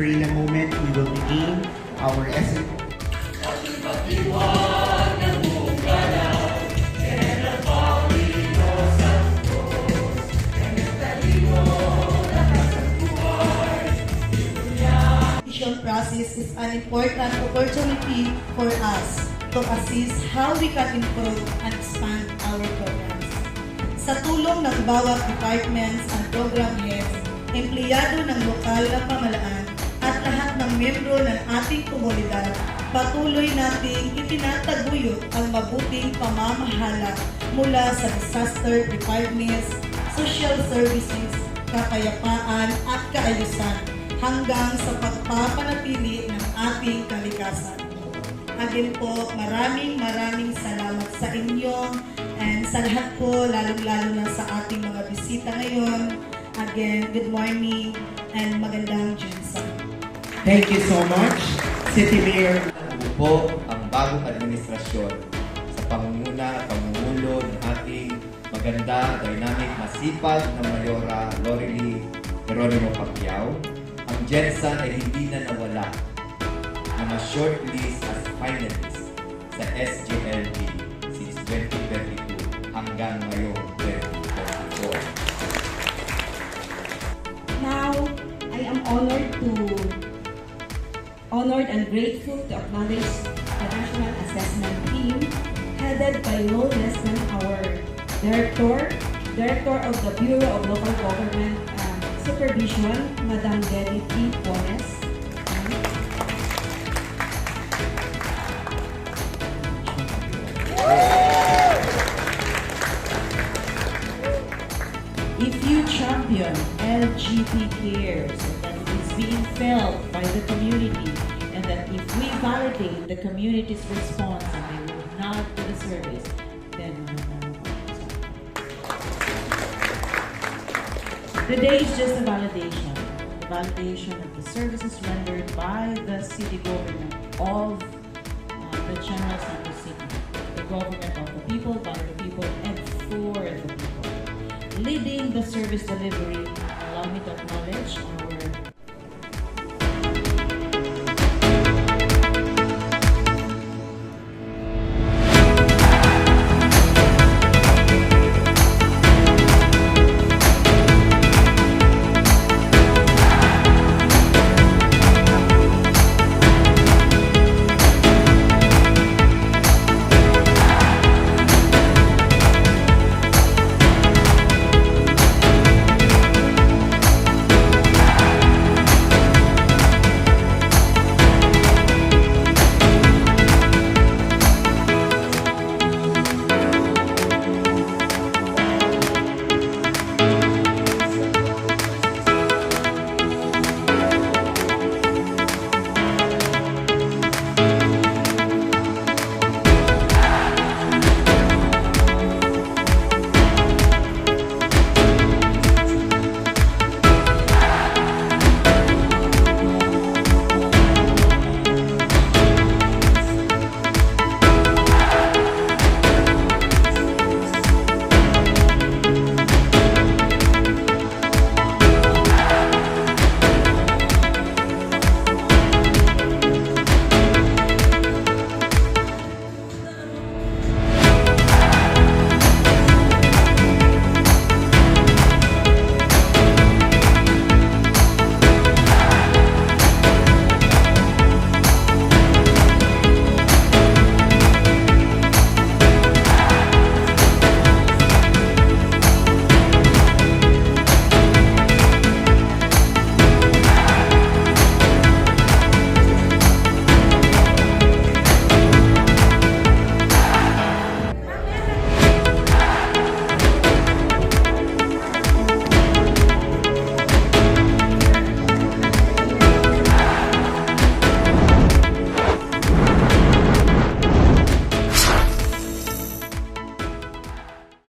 for in a moment, we will begin our essay. Process is an important opportunity for us to assist how we can improve and expand our programs. Sa tulong ng bawat departments and program heads, empleyado ng lokal na pamahalaan at lahat ng membro ng ating komunidad, patuloy nating itinataguyod ang mabuting pamamahala mula sa disaster departments, social services, kapayapaan at kaayusan hanggang sa pagpapanatili ng ating kalikasan. Again po, maraming salamat sa inyo and sa lahat po, lalong-lalo na sa ating mga bisita ngayon. Again, good morning and magandang Jensen. Thank you so much, City Mayor. Po ang bagong administrasyon sa pangunguna at pamumulo ng ating maganda, dynamic, masipag na Mayora Lorely Geronimo Pacquiao. Ang Jensen ay hindi na nawala na ma-shortlist as finalist sa SGLB since 2022 hanggang ngayong 2024. Now, I am honored and grateful to acknowledge the National Assessment Team headed by no less than our Director of the Bureau of Local Government Supervision, Madam Debbie P. Pones. If you champion LGP cares that it is being felt by the community and that if we validate the community's response and they will not do the service, then the day is just a validation of the services rendered by the city government of the General Santos City, the government of the people, by the people, and for the people. Leading the service delivery, allow me to acknowledge our